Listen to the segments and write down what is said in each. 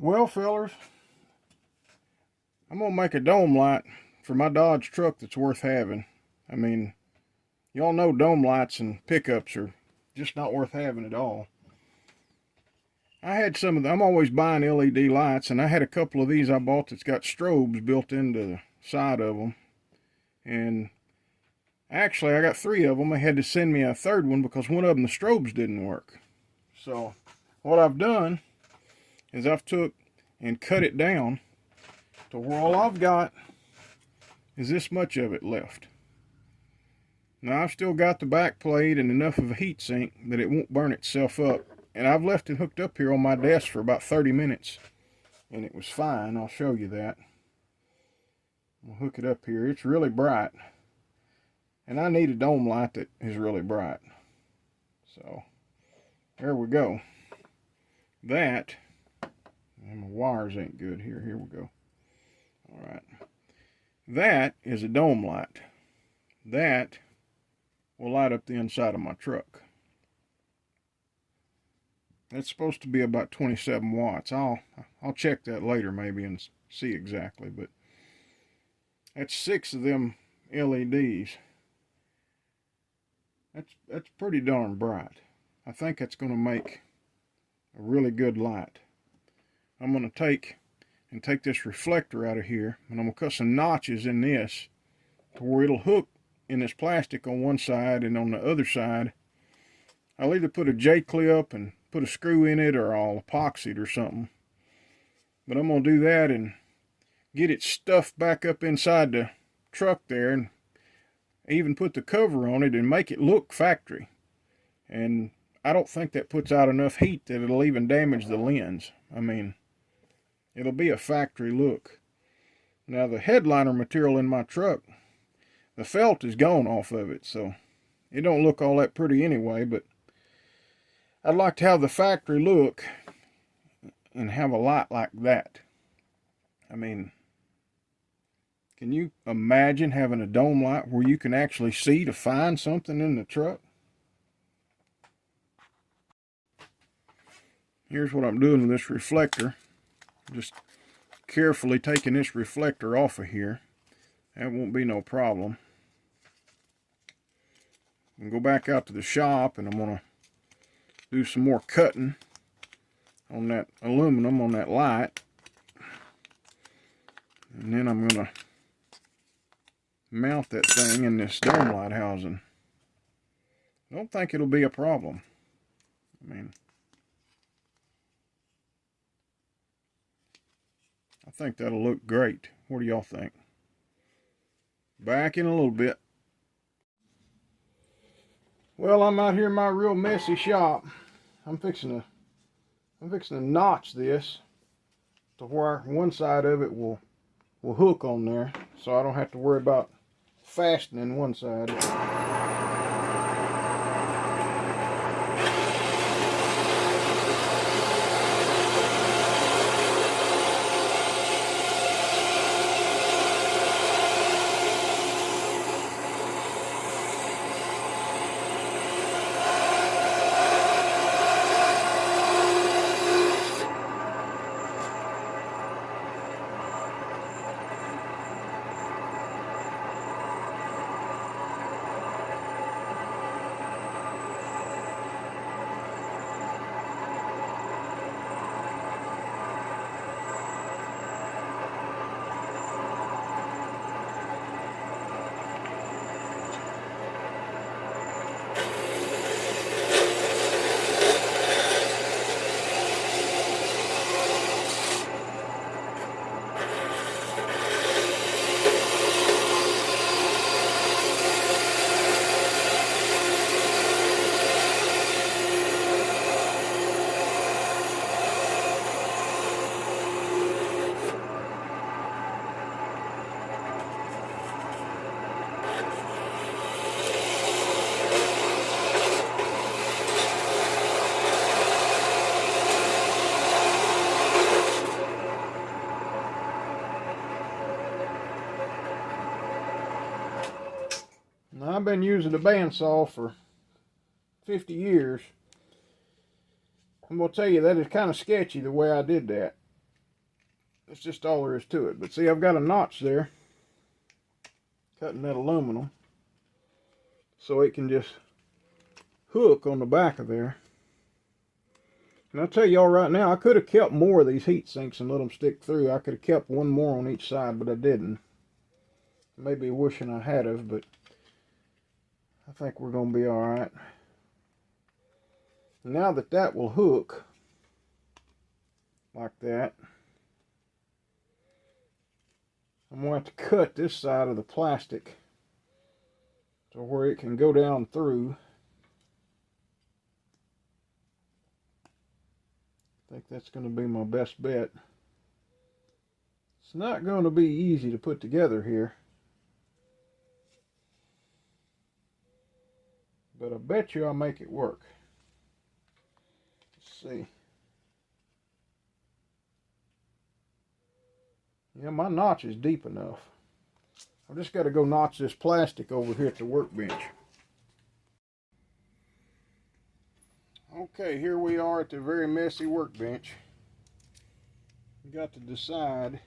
Well, fellers, I'm gonna make a dome light for my Dodge truck that's worth having. I mean, y'all know dome lights and pickups are just not worth having at all. I had some of them. I'm always buying LED lights, and I had a couple of these I bought that's got strobes built into the side of them. And actually, I got 3 of them. They had to send me a third one because one of them, the strobes didn't work. So what I've done is I've took and cut it down to where all I've got is this much of it left. Now I've still got the back plate and enough of a heat sink that it won't burn itself up. And I've left it hooked up here on my desk for about 30 minutes. And it was fine. I'll show you that. We'll hook it up here. It's really bright. And I need a dome light that is really bright. So, there we go. That, and my wires ain't good here. Here we go. Alright. That is a dome light. That will light up the inside of my truck. It's supposed to be about 27 watts. I'll check that later maybe and see exactly, but that's 6 of them LEDs. That's pretty darn bright. I think that's going to make a really good light. I'm going to take this reflector out of here, and I'm going to cut some notches in this to where it'll hook in this plastic on one side, and on the other side I'll either put a J-clip and put a screw in it, or I'll epoxy it or something. But I'm going to do that and get it stuffed back up inside the truck there, and even put the cover on it and make it look factory. And I don't think that puts out enough heat that it'll even damage the lens. I mean, it'll be a factory look. Now the headliner material in my truck, the felt is gone off of it, so it don't look all that pretty anyway, but I'd like to have the factory look and have a light like that. I mean, can you imagine having a dome light where you can actually see to find something in the truck? Here's what I'm doing with this reflector. Just carefully taking this reflector off of here. That won't be no problem. I'm going to go back out to the shop, and I'm going to do some more cutting on that aluminum on that light. And then I'm going to mount that thing in this dome light housing. I don't think it'll be a problem. I mean, I think that'll look great. What do y'all think? Back in a little bit. Well, I'm out here in my real messy shop. I'm fixing to notch this to where one side of it will hook on there, so I don't have to worry about fastening one side. Now, I've been using a bandsaw for 50 years. I'm going to tell you that is kind of sketchy the way I did that. That's just all there is to it. But see, I've got a notch there, cutting that aluminum, so it can just hook on the back of there. And I'll tell y'all right now, I could have kept more of these heat sinks and let them stick through. I could have kept one more on each side, but I didn't. Maybe wishing I had of, but I think we're going to be alright. Now that that will hook like that, I'm going to have to cut this side of the plastic to where it can go down through. I think that's going to be my best bet. It's not going to be easy to put together here, but I bet you I'll make it work. Let's see. Yeah, my notch is deep enough. I've just got to go notch this plastic over here at the workbench. Okay, here we are at the very messy workbench. I've got to decide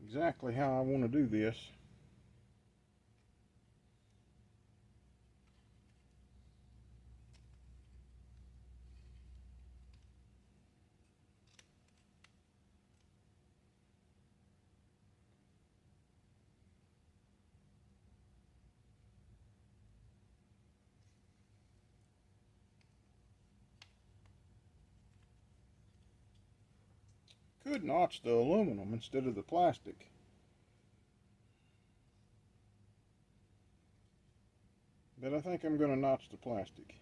exactly how I want to do this. Could notch the aluminum instead of the plastic. But I think I'm going to notch the plastic.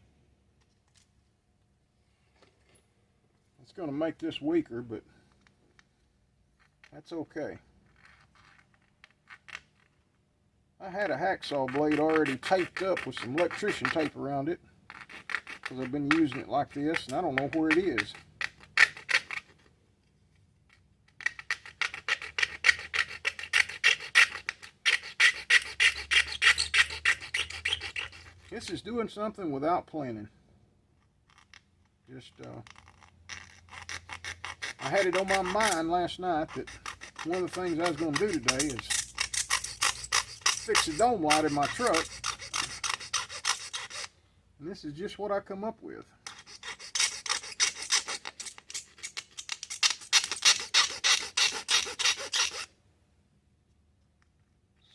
It's going to make this weaker, but that's okay. I had a hacksaw blade already taped up with some electrician tape around it, because I've been using it like this, and I don't know where it is. This is doing something without planning. Just, I had it on my mind last night that one of the things I was going to do today is fix the dome light in my truck. And this is just what I come up with.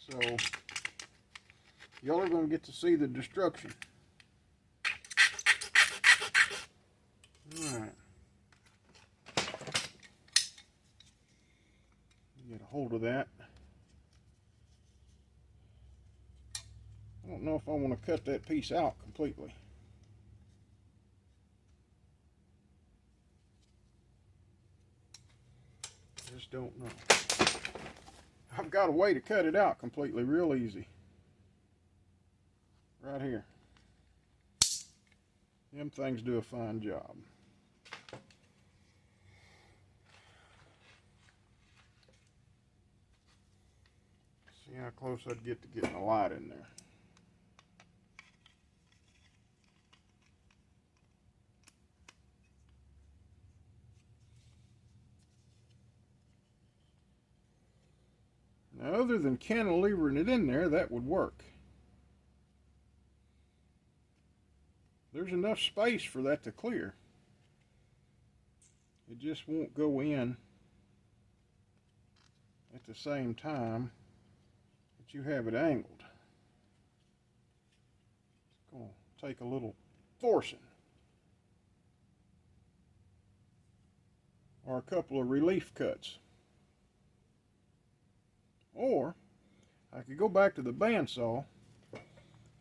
So, y'all are going to get to see the destruction. Alright. Get a hold of that. I don't know if I want to cut that piece out completely. Just don't know. I've got a way to cut it out completely, real easy. Right here. Them things do a fine job. See how close I'd get to getting a light in there. Now, other than cantilevering it in there, that would work. There's enough space for that to clear. It just won't go in at the same time that you have it angled. It's going to take a little forcing, or a couple of relief cuts. Or I could go back to the bandsaw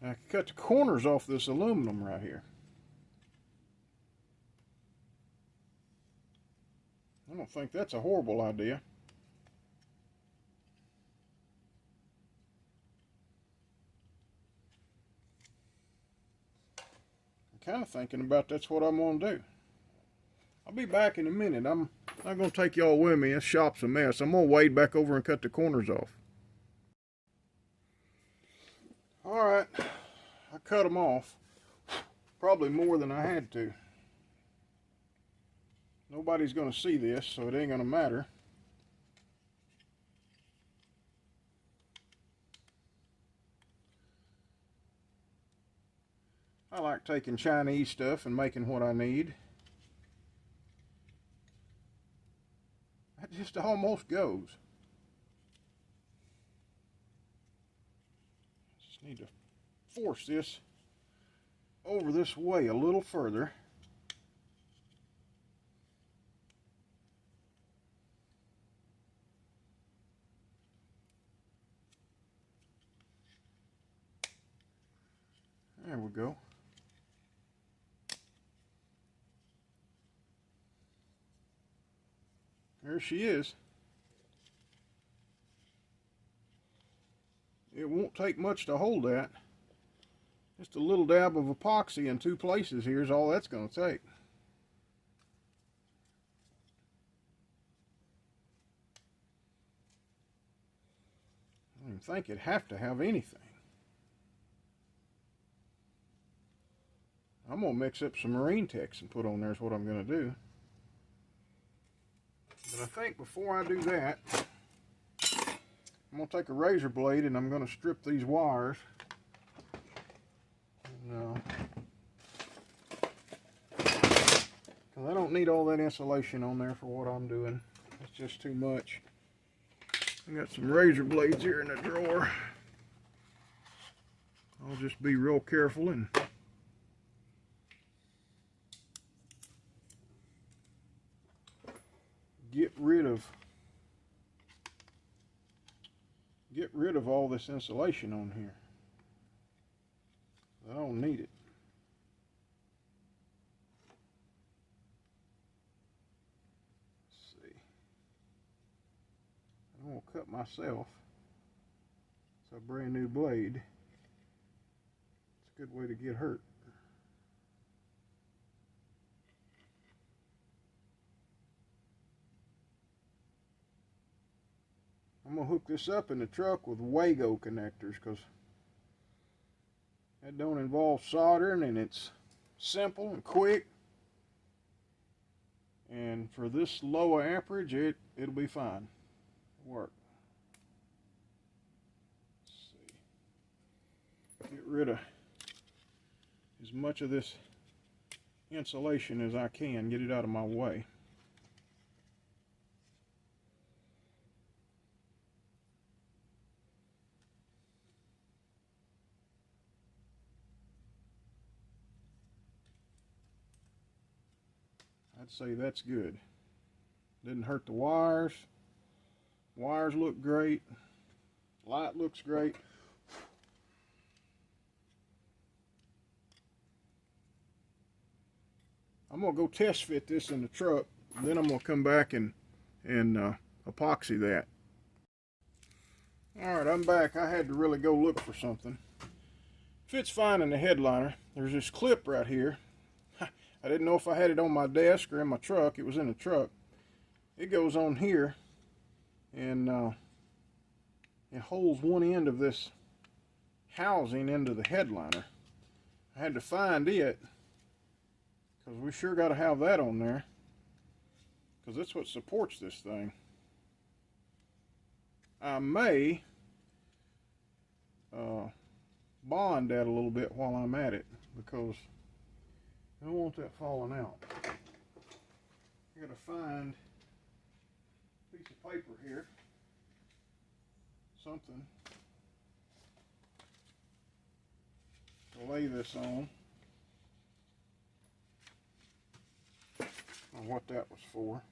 and I could cut the corners off this aluminum right here. I don't think that's a horrible idea. I'm kind of thinking about that's what I'm going to do. I'll be back in a minute. I'm not going to take y'all with me. This shop's a mess. I'm going to wade back over and cut the corners off. Alright, I cut them off. Probably more than I had to. Nobody's going to see this, so it ain't going to matter. taking Chinese stuff and making what I need. That just almost goes. Just need to force this over this way a little further. There we go. There she is. It won't take much to hold that. Just a little dab of epoxy in 2 places here is all that's going to take. I don't think it'd have to have anything. I'm going to mix up some Marine Tex and put on there is what I'm going to do. But I think before I do that, I'm going to take a razor blade and I'm going to strip these wires. Because I don't need all that insulation on there for what I'm doing. It's just too much. I got some razor blades here in the drawer. I'll just be real careful and get rid of all this insulation on here. I don't need it. Let's see. I don't want to cut myself. It's a brand new blade. It's a good way to get hurt. I'm going to hook this up in the truck with Wago connectors because that don't involve soldering and it's simple and quick. And for this low amperage, it'll be fine. It'll work. Let's see. Get rid of as much of this insulation as I can, get it out of my way. I'd say that's good. Didn't hurt the wires. Wires look great. Light looks great. I'm gonna go test fit this in the truck, and then I'm gonna come back and epoxy that. Alright, I'm back. I had to really go look for something. Fits fine in the headliner. There's this clip right here. I didn't know if I had it on my desk or in my truck. It was in the truck. It goes on here and it holds one end of this housing into the headliner. I had to find it because we sure got to have that on there because that's what supports this thing. I may bond that a little bit while I'm at it because I don't want that falling out. I gotta find a piece of paper here, something to lay this on. I don't know what that was for.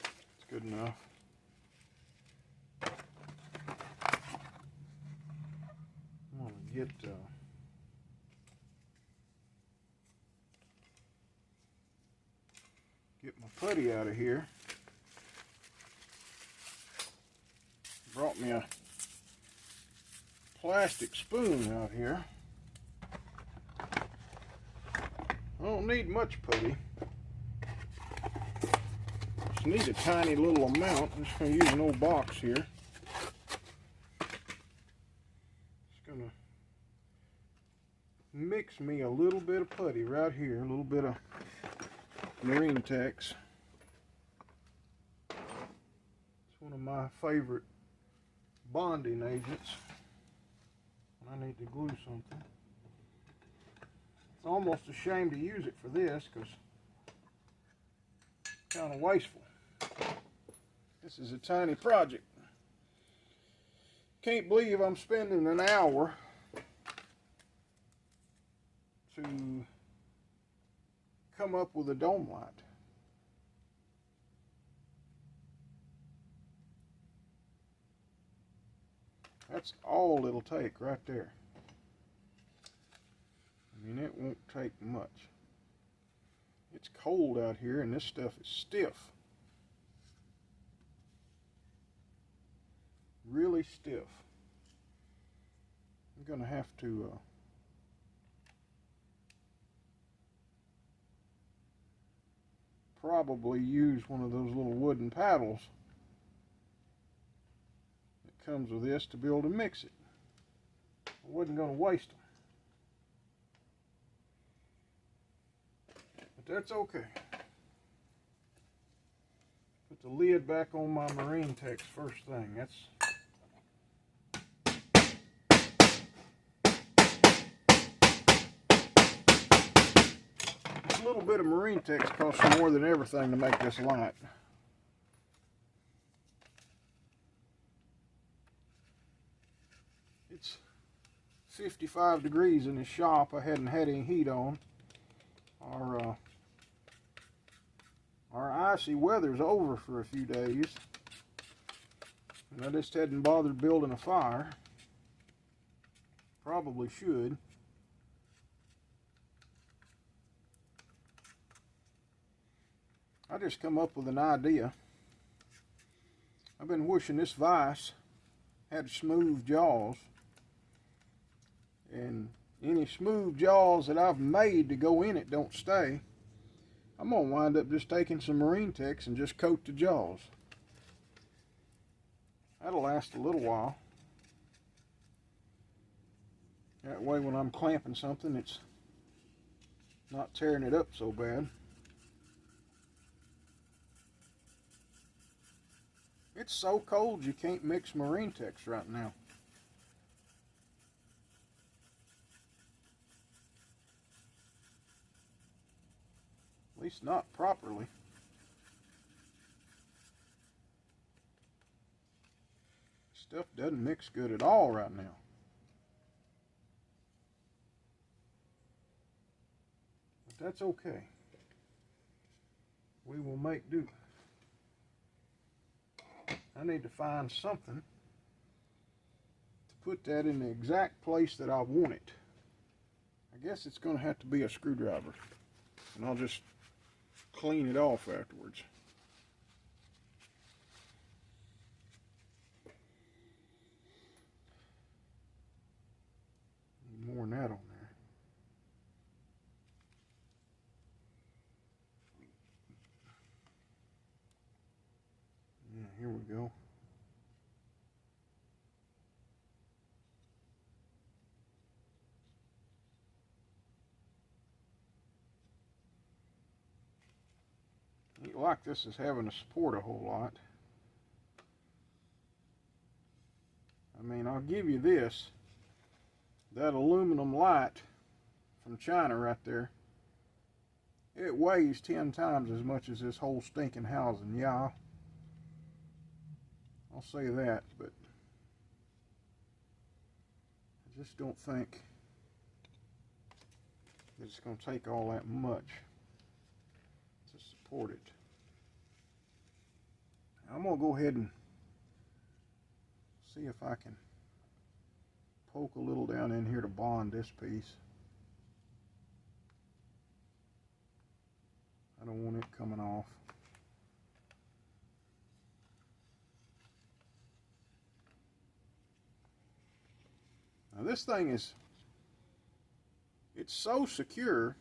It's good enough. I'm gonna get my putty out of here. Brought me a plastic spoon out here. I don't need much putty. Just need a tiny little amount. I'm just going to use an old box here. Just going to mix me a little bit of putty right here, a little bit of Marine Tex. It's one of my favorite bonding agents when I need to glue something. almost ashamed to use it for this because it's kind of wasteful. This is a tiny project. Can't believe I'm spending an hour to come up with a dome light. That's all it'll take right there. I mean, it won't take much. It's cold out here and this stuff is stiff. Really stiff. I'm gonna have to probably use one of those little wooden paddles that comes with this to be able to mix it. I wasn't gonna waste them. But that's okay. Put the lid back on my MarineTex first thing. That's a little bit of MarineTex costs more than everything to make this light. It's 55 degrees in the shop. I hadn't had any heat on. Our icy weather's over for a few days, and I just hadn't bothered building a fire. Probably should. I just come up with an idea. I've been wishing this vise had smooth jaws, and any smooth jaws that I've made to go in it don't stay. I'm going to wind up just taking some MarineTex and just coat the jaws. That'll last a little while. That way when I'm clamping something, it's not tearing it up so bad. It's so cold you can't mix MarineTex right now. At least not properly. Stuff doesn't mix good at all right now. But that's okay. We will make do. I need to find something to put that in the exact place that I want it. I guess it's going to have to be a screwdriver. And I'll just clean it off afterwards. Need more than that on there. Yeah, here we go. Ain't like this is having to support a whole lot. I mean, I'll give you this. That aluminum light from China right there, it weighs 10 times as much as this whole stinking housing. Yeah, I'll say that, but I just don't think that it's going to take all that much to support it. I'm going to go ahead and see if I can poke a little down in here to bond this piece. I don't want it coming off. Now this thing is, it's so secure,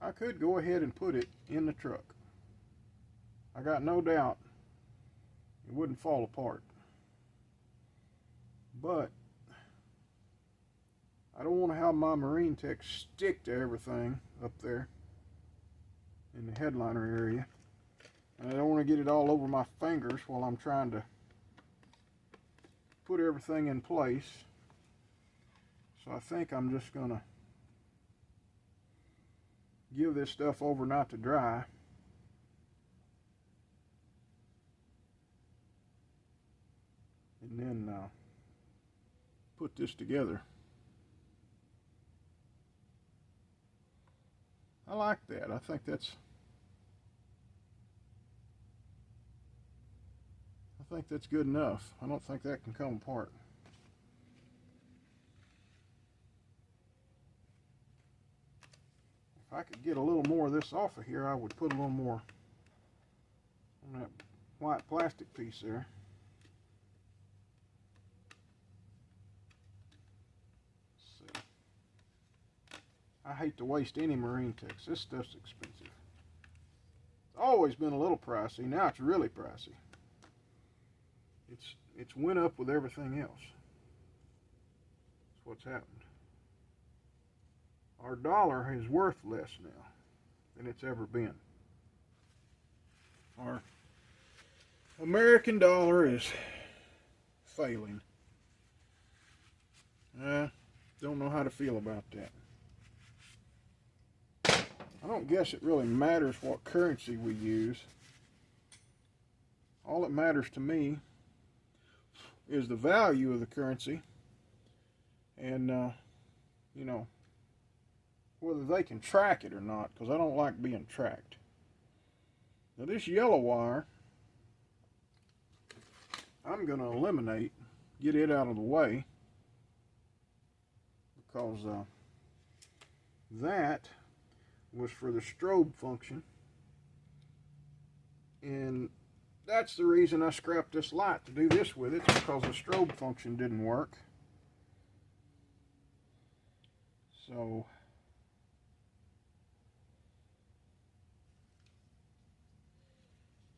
I could go ahead and put it in the truck. I got no doubt it wouldn't fall apart. But I don't want to have my MarineTex stick to everything up there in the headliner area. And I don't want to get it all over my fingers while I'm trying to put everything in place. So I think I'm just going to give this stuff overnight to dry. And then put this together. I like that. I think that's good enough. I don't think that can come apart. If I could get a little more of this off of here, I would put a little more on that white plastic piece there. Let's see. I hate to waste any MarineTex. This stuff's expensive. It's always been a little pricey. Now it's really pricey. It's went up with everything else. That's what's happened. Our dollar is worth less now than it's ever been. Our American dollar is failing. I don't know how to feel about that. I don't guess it really matters what currency we use. All that matters to me is the value of the currency, and you know, whether they can track it or not, because I don't like being tracked. Now this yellow wire, I'm going to eliminate, get it out of the way, because that was for the strobe function, and that's the reason I scrapped this light to do this with it, because the strobe function didn't work. So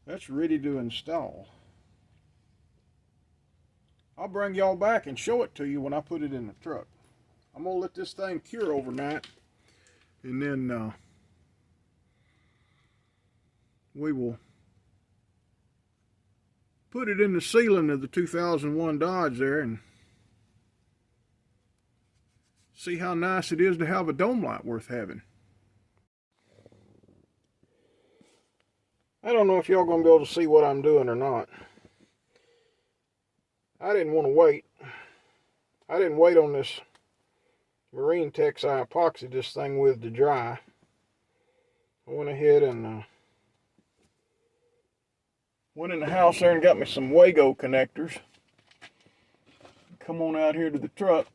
that's ready to install. I'll bring y'all back and show it to you when I put it in the truck. I'm gonna let this thing cure overnight, and then we will put it in the ceiling of the 2001 Dodge there and see how nice it is to have a dome light worth having. I don't know if y'all gonna be able to see what I'm doing or not. I didn't want to wait. I didn't wait on this MarineTex I epoxied this thing with to dry. I went ahead and went in the house there and got me some Wago connectors. Come on out here to the truck,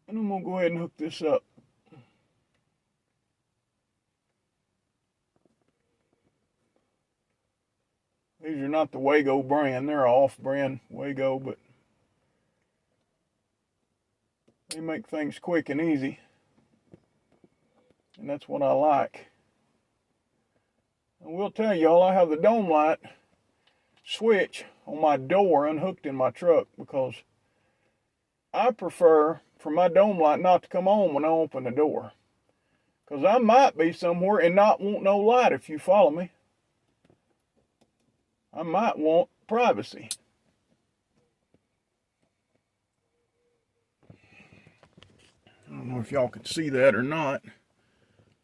and I'm gonna go ahead and hook this up. These are not the Wago brand, they're off-brand Wago, but they make things quick and easy, and that's what I like. I will tell y'all, I have the dome light switch on my door unhooked in my truck, because I prefer for my dome light not to come on when I open the door, because I might be somewhere and not want no light, if you follow me. I might want privacy. I don't know if y'all could see that or not,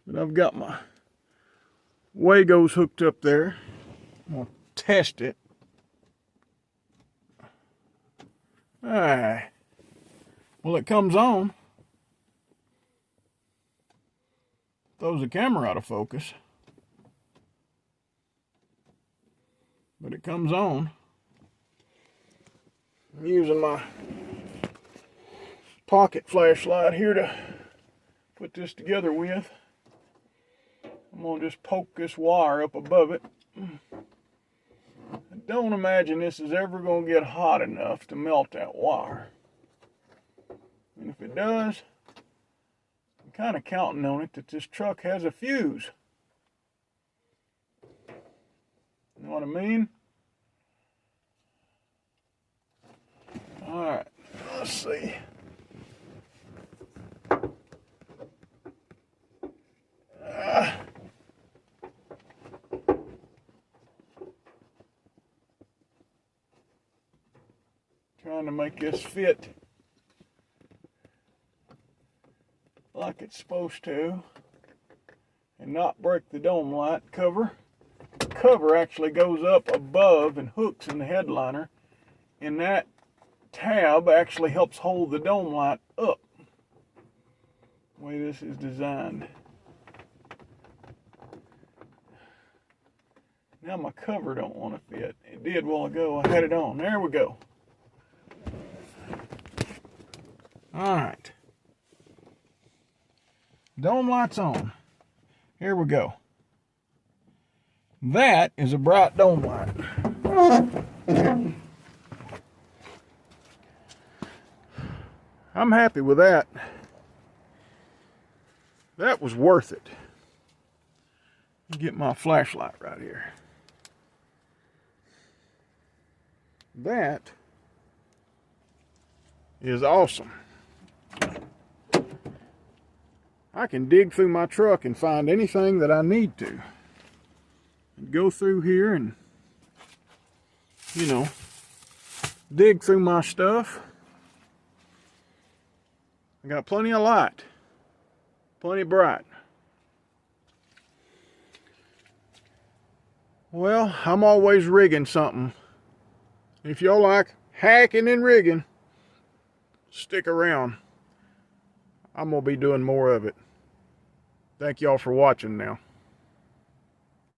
but I've got my Wagos hooked up there. I'm going to test it. Alright. Well, it comes on. Throws the camera out of focus. But it comes on. I'm using my pocket flashlight here to put this together with. I'm going to just poke this wire up above it. I don't imagine this is ever going to get hot enough to melt that wire. And if it does, I'm kind of counting on it that this truck has a fuse. You know what I mean? Alright, let's see. Trying to make this fit like it's supposed to. and not break the dome light cover. The cover actually goes up above and hooks in the headliner, and that tab actually helps hold the dome light up the way this is designed. Now my cover don't want to fit. It did a while ago. I had it on. There we go. Alright. Dome light's on. Here we go. That is a bright dome light. I'm happy with that. That was worth it. Get my flashlight right here. That is awesome. I can dig through my truck and find anything that I need to. And go through here and, you know, dig through my stuff. I got plenty of light. Plenty bright. Well, I'm always rigging something. If y'all like hacking and rigging, stick around. I'm going to be doing more of it. Thank y'all for watching now.